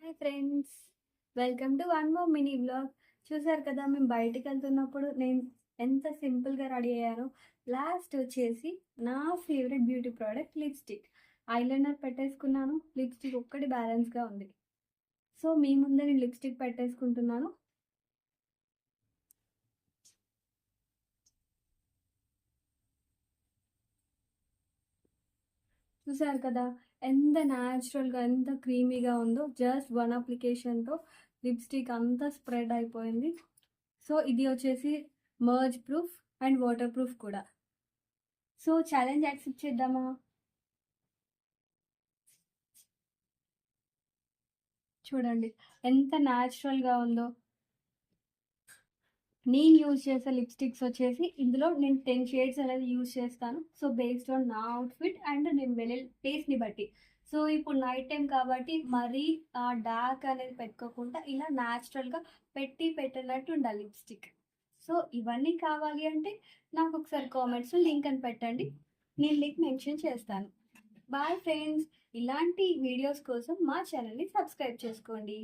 Hi friends, welcome to one more mini vlog. చూసారు కదా, మేము బయటికి వెళ్తున్నప్పుడు నేను ఎంత సింపుల్గా రెడీ అయ్యానో. లాస్ట్ వచ్చేసి నా favourite beauty product lipstick. Eyeliner పెట్టేసుకున్నాను, లిప్స్టిక్ ఒక్కటి బ్యాలెన్స్గా ఉంది. సో మీ ముందే నేను లిప్స్టిక్ పెట్టేసుకుంటున్నాను. చూసారు కదా ఎంత న్యాచురల్గా, ఎంత క్రీమీగా ఉందో. జస్ట్ వన్ అప్లికేషన్తో లిప్స్టిక్ అంతా స్ప్రెడ్ అయిపోయింది. సో ఇది వచ్చేసి merge proof and water proof కూడా. సో ఛాలెంజ్ యాక్సెప్ట్ చేద్దామా? చూడండి ఎంత న్యాచురల్గా ఉందో. నేను యూజ్ చేసే లిప్స్టిక్స్ వచ్చేసి ఇందులో నేను 10 షేడ్స్ అనేది యూజ్ చేస్తాను. సో బేస్డ్ ఆన్ నా అవుట్ఫిట్ అండ్ నేను వెళ్ళే ప్లేస్ని బట్టి. సో ఇప్పుడు నైట్ టైం కాబట్టి మరీ డార్క్ అనేది పెట్టుకోకుండా ఇలా న్యాచురల్గా పెట్టినట్టు ఉండాలి లిప్స్టిక్. సో ఇవన్నీ కావాలి అంటే నాకు ఒకసారి కామెంట్స్లో లింక్ అని పెట్టండి, నేను లింక్ మెన్షన్ చేస్తాను. బాయ్ ఫ్రెండ్స్, ఇలాంటి వీడియోస్ కోసం మా ఛానల్ని సబ్స్క్రైబ్ చేసుకోండి.